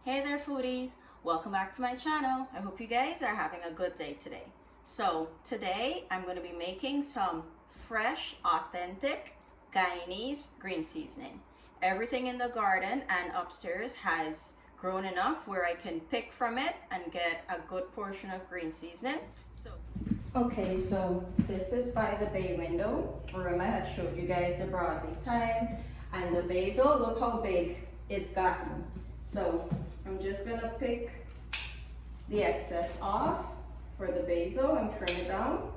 Hey there foodies, welcome back to my channel. I hope you guys are having a good day today. So today I'm going to be making some fresh, authentic Guyanese green seasoning. Everything in the garden and upstairs has grown enough where I can pick from it and get a good portion of green seasoning. Okay, so this is by the bay window. Remember I had showed you guys the broadleaf thyme and the basil. Look how big it's gotten. So I'm just gonna pick the excess off for the basil and trim it down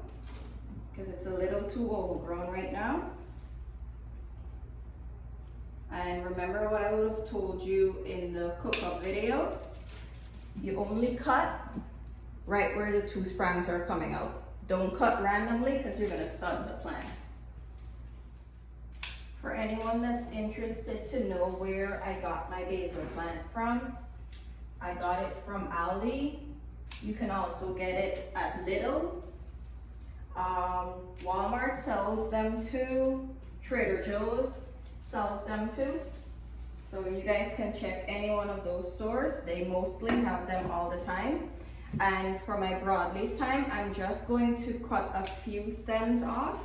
because it's a little too overgrown right now. And remember what I would have told you in the cook-up video, you only cut right where the two sprangs are coming out. Don't cut randomly because you're gonna stun the plant. For anyone that's interested to know where I got my basil plant from, I got it from Aldi. You can also get it at Lidl. Walmart sells them too. Trader Joe's sells them too. So you guys can check any one of those stores. They mostly have them all the time. And for my broadleaf thyme, I'm just going to cut a few stems off.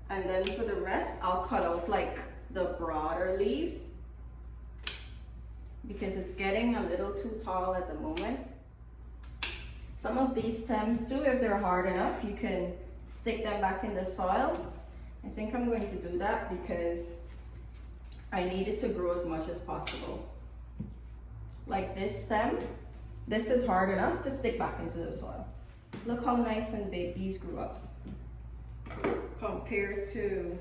And then for the rest, I'll cut out like the broader leaves because it's getting a little too tall at the moment. Some of these stems too, if they're hard enough, you can stick them back in the soil. I think I'm going to do that because I need it to grow as much as possible. Like this stem, this is hard enough to stick back into the soil. Look how nice and big these grew up. Compared to,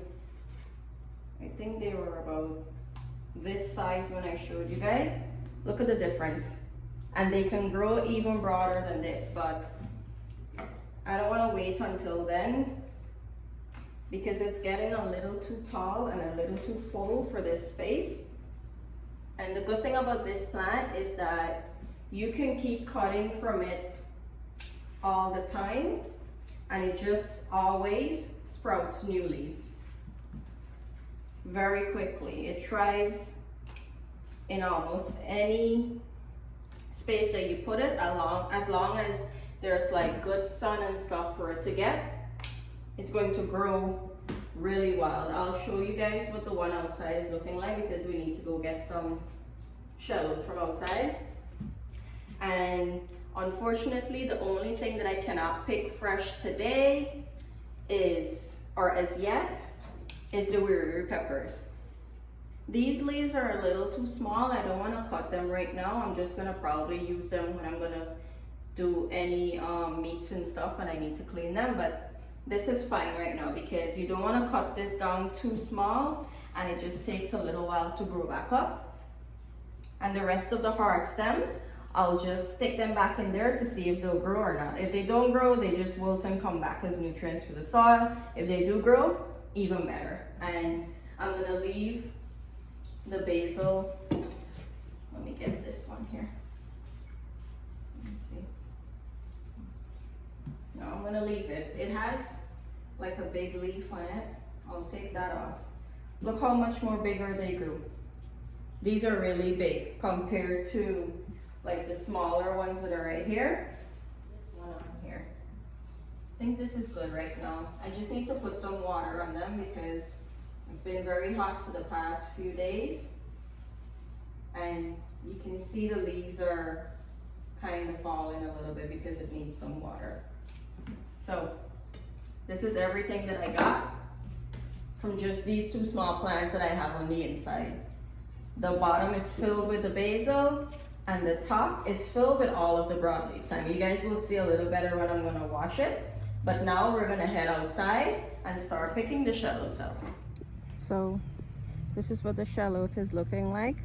I think they were about this size when I showed you guys. Look at the difference. And they can grow even broader than this, but I don't want to wait until then because it's getting a little too tall and a little too full for this space. And the good thing about this plant is that you can keep cutting from it all the time and it just always sprouts new leaves very quickly. It thrives in almost any space that you put it, as long as there's like good sun and stuff for it to get. It's going to grow really wild. I'll show you guys what the one outside is looking like because we need to go get some shallot from outside. And unfortunately, the only thing that I cannot pick fresh today is, or as yet, is the Wiri peppers. These leaves are a little too small. I don't want to cut them right now. I'm just going to probably use them when I'm going to do any meats and stuff and I need to clean them. But this is fine right now because you don't want to cut this down too small and it just takes a little while to grow back up. And the rest of the hard stems, I'll just stick them back in there to see if they'll grow or not. If they don't grow, they just wilt and come back as nutrients for the soil. If they do grow, even better. And I'm gonna leave the basil. Let me get this one here. Let me see. No, I'm gonna leave it. It has like a big leaf on it. I'll take that off. Look how much more bigger they grew. These are really big compared to like the smaller ones that are right here. This one on here. I think this is good right now. I just need to put some water on them because it's been very hot for the past few days. And you can see the leaves are kind of falling a little bit because it needs some water. So this is everything that I got from just these two small plants that I have on the inside. The bottom is filled with the basil and the top is filled with all of the broadleaf thyme. You guys will see a little better when I'm gonna wash it. But now we're gonna head outside and start picking the shallots out. So this is what the shallot is looking like.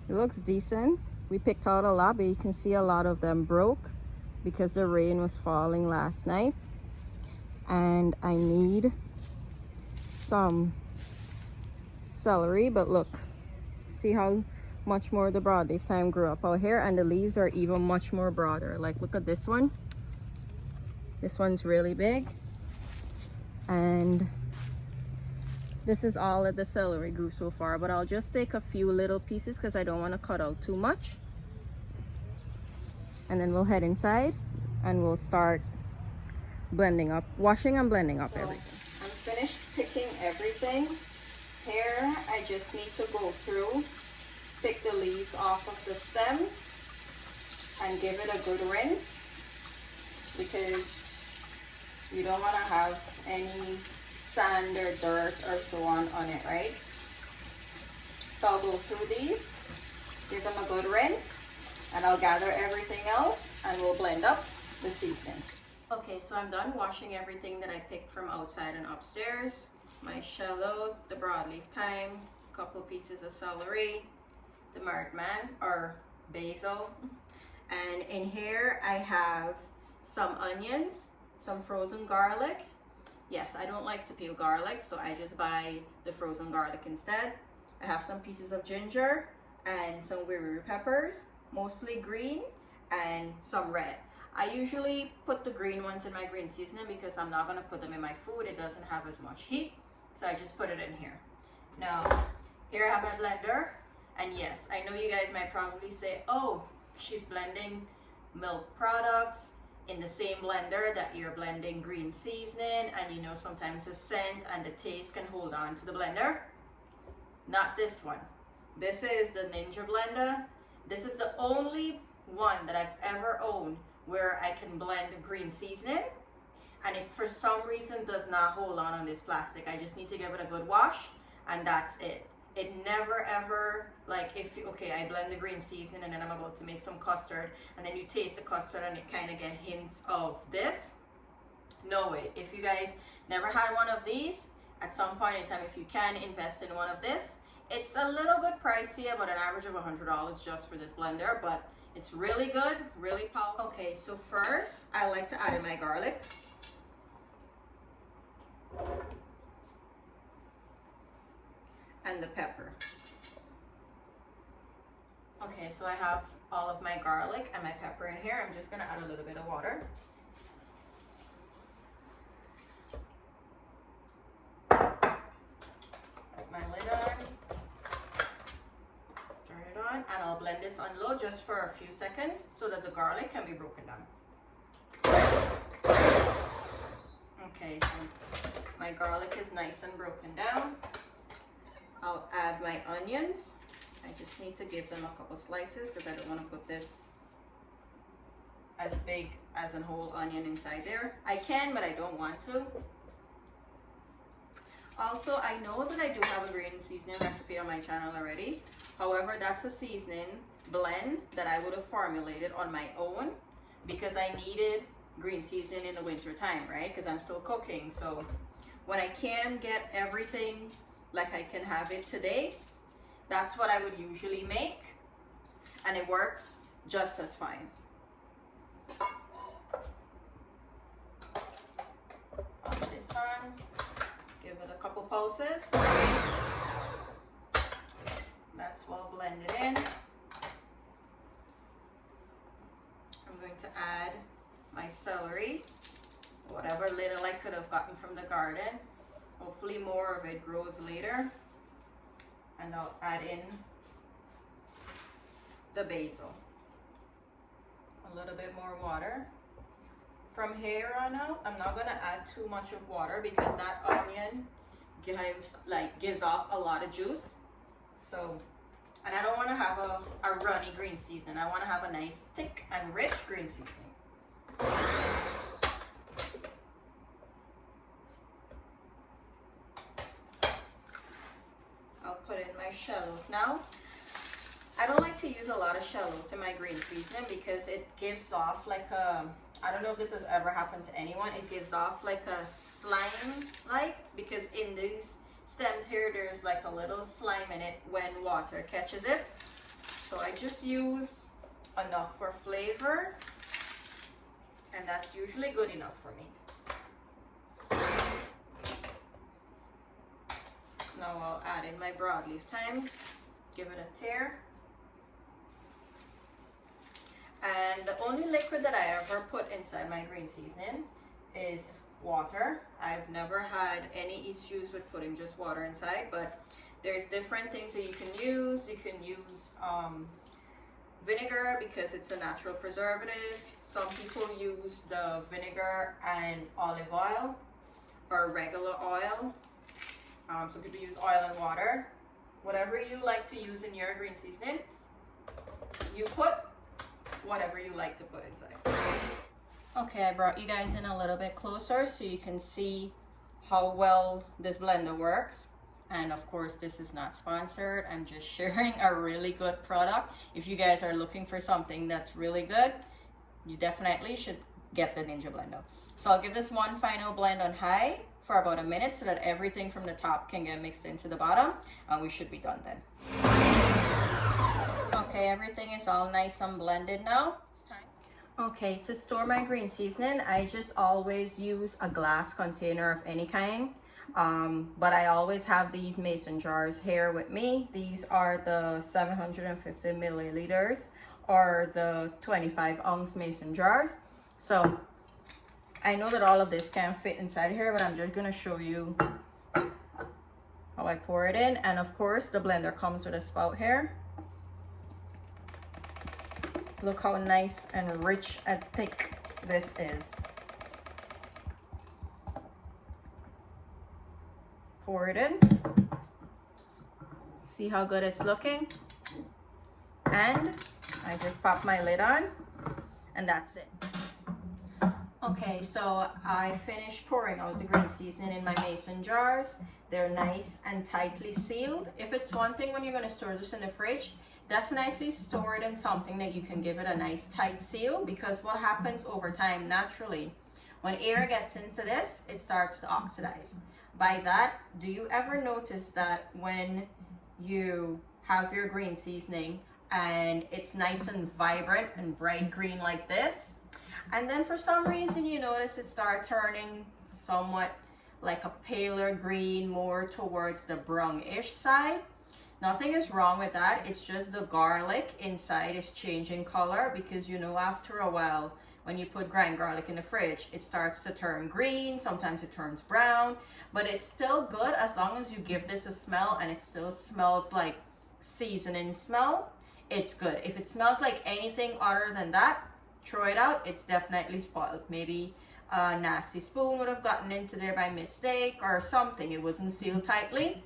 It looks decent. We picked out a lot, but you can see a lot of them broke because the rain was falling last night. And I need some celery, but look, see how much more the broadleaf thyme grew up out here, and the leaves are even much more broader. Like look at this one. This one's really big, and This is all that the celery grew so far, but I'll just take a few little pieces because I don't want to cut out too much. And then we'll head inside and we'll start blending up, washing and blending up everything. I'm finished picking everything. Here, I just need to go through, pick the leaves off of the stems and give it a good rinse, because you don't want to have any sand or dirt or so on it, right? So I'll go through these, give them a good rinse, and I'll gather everything else and we'll blend up the seasoning. Okay, so I'm done washing everything that I picked from outside and upstairs. My shallot, the broadleaf thyme, a couple pieces of celery, the man or basil, and in here I have some onions, some frozen garlic. Yes, I don't like to peel garlic, so I just buy the frozen garlic instead. I have some pieces of ginger and some Wiri peppers, mostly green, and some red. I usually put the green ones in my green seasoning because I'm not going to put them in my food. It doesn't have as much heat, so I just put it in here. Now, here I have my blender, and yes, I know you guys might probably say, oh, she's blending milk products in the same blender that you're blending green seasoning, and you know sometimes the scent and the taste can hold on to the blender. Not this one. This is the Ninja blender. This is the only one that I've ever owned where I can blend green seasoning, and it for some reason does not hold on this plastic. I just need to give it a good wash, and that's it. It never ever, like, if okay, I blend the green seasoning and then I'm about to make some custard, and then you taste the custard and you kind of get hints of this. No way. If you guys never had one of these, at some point in time, if you can invest in one of this, it's a little bit pricey, about an average of $100 just for this blender, but it's really good, really powerful. Okay, so first I like to add in my garlic. And the pepper. Okay, so I have all of my garlic and my pepper in here. I'm just gonna add a little bit of water. Put my lid on. Turn it on, and I'll blend this on low just for a few seconds so that the garlic can be broken down. Okay, so my garlic is nice and broken down. I'll add my onions. I just need to give them a couple slices because I don't want to put this as big as a whole onion inside there. I can, but I don't want to. Also, I know that I do have a green seasoning recipe on my channel already. However, that's a seasoning blend that I would have formulated on my own because I needed green seasoning in the winter time, right? Because I'm still cooking. So when I can get everything like I can have it today, that's what I would usually make, and it works just as fine. Put this on, give it a couple pulses. That's well blended in. I'm going to add my celery, whatever little I could have gotten from the garden. Hopefully more of it grows later. And I'll add in the basil. A little bit more water. From here on out, I'm not gonna add too much of water because that onion gives off a lot of juice. So, and I don't want to have a runny green seasoning. I want to have a nice thick and rich green seasoning. Shallot. Now, I don't like to use a lot of shallot in my green seasoning because it gives off like a, I don't know if this has ever happened to anyone, it gives off like a slime because in these stems here there's like a little slime in it when water catches it. So I just use enough for flavor, and that's usually good enough for me. Now I'll add in my broadleaf thyme, give it a tear. And the only liquid that I ever put inside my green seasoning is water. I've never had any issues with putting just water inside, but there's different things that you can use. You can use vinegar because it's a natural preservative. Some people use the vinegar and olive oil or regular oil. Some people use oil and water. Whatever you like to use in your green seasoning, you put whatever you like to put inside. Okay, I brought you guys in a little bit closer so you can see how well this blender works. And of course, this is not sponsored. I'm just sharing a really good product. If you guys are looking for something that's really good, you definitely should get the Ninja Blender. So I'll give this one final blend on high for about a minute so that everything from the top can get mixed into the bottom, and we should be done then. Okay, everything is all nice and blended now. It's time. Okay, to store my green seasoning, I just always use a glass container of any kind. But I always have these mason jars here with me. These are the 750 milliliters or the 25-ounce mason jars. So I know that all of this can fit inside here, but I'm just gonna show you how I pour it in. And of course, the blender comes with a spout here. Look how nice and rich and thick this is. Pour it in. See how good it's looking? And I just pop my lid on, and that's it. Okay, so I finished pouring out the green seasoning in my mason jars. They're nice and tightly sealed. If it's one thing when you're going to store this in the fridge, definitely store it in something that you can give it a nice tight seal, because what happens over time naturally, when air gets into this, it starts to oxidize. By that, do you ever notice that when you have your green seasoning and it's nice and vibrant and bright green like this, and then for some reason you notice it start turning somewhat like a paler green, more towards the brownish side? Nothing is wrong with that. It's just the garlic inside is changing color, because you know after a while when you put ground garlic in the fridge, it starts to turn green, sometimes it turns brown, but it's still good as long as you give this a smell and it still smells like seasoning smell. It's good. If it smells like anything other than that, throw it out. It's definitely spoiled. Maybe a nasty spoon would have gotten into there by mistake or something. It wasn't sealed tightly.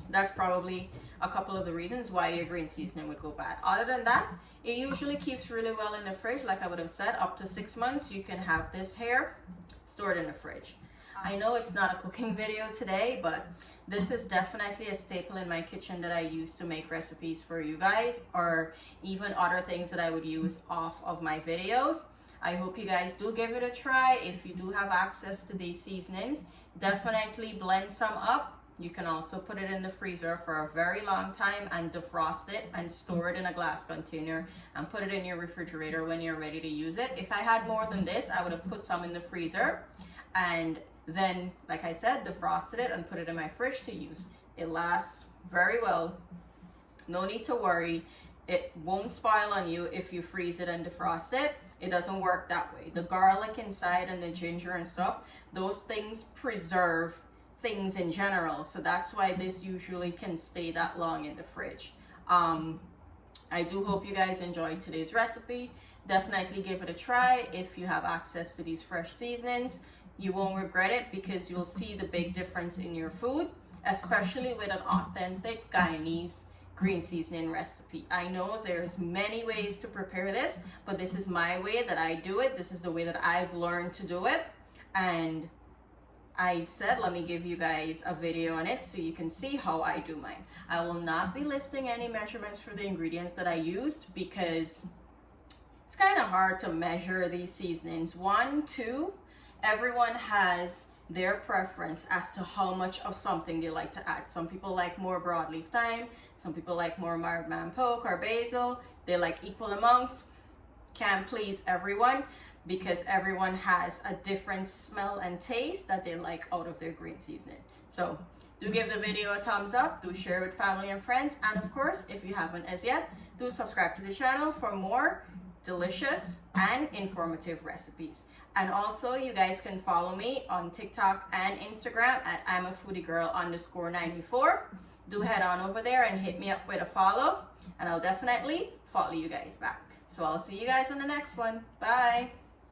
That's probably a couple of the reasons why your green seasoning would go bad. Other than that, it usually keeps really well in the fridge. Like I would have said, up to 6 months you can have this here stored in the fridge. I know it's not a cooking video today, but this is definitely a staple in my kitchen that I use to make recipes for you guys, or even other things that I would use off of my videos. I hope you guys do give it a try. If you do have access to these seasonings, definitely blend some up. You can also put it in the freezer for a very long time and defrost it and store it in a glass container and put it in your refrigerator when you're ready to use it. If I had more than this, I would have put some in the freezer and then, like I said, defrosted it and put it in my fridge to use. It lasts very well. No need to worry. It won't spoil on you if you freeze it and defrost it. It doesn't work that way. The garlic inside and the ginger and stuff, those things preserve things in general, so that's why this usually can stay that long in the fridge. I do hope you guys enjoyed today's recipe. Definitely give it a try. If you have access to these fresh seasonings, you won't regret it, because you'll see the big difference in your food, especially with an authentic Guyanese green seasoning recipe. I know there's many ways to prepare this, but this is my way that I do it. This is the way that I've learned to do it, and I said, let me give you guys a video on it so you can see how I do mine. I will not be listing any measurements for the ingredients that I used, because it's kind of hard to measure these seasonings. 1, 2, everyone has their preference as to how much of something they like to add. Some people like more broadleaf thyme, some people like more marman poke or basil. They like equal amounts. Can't please everyone, because everyone has a different smell and taste that they like out of their green seasoning. So do give the video a thumbs up, do share with family and friends, and of course, if you haven't as yet, do subscribe to the channel for more delicious and informative recipes. And also you guys can follow me on TikTok and Instagram at I'm a foodie girl _94. Do head on over there and hit me up with a follow, and I'll definitely follow you guys back. So I'll see you guys on the next one. Bye.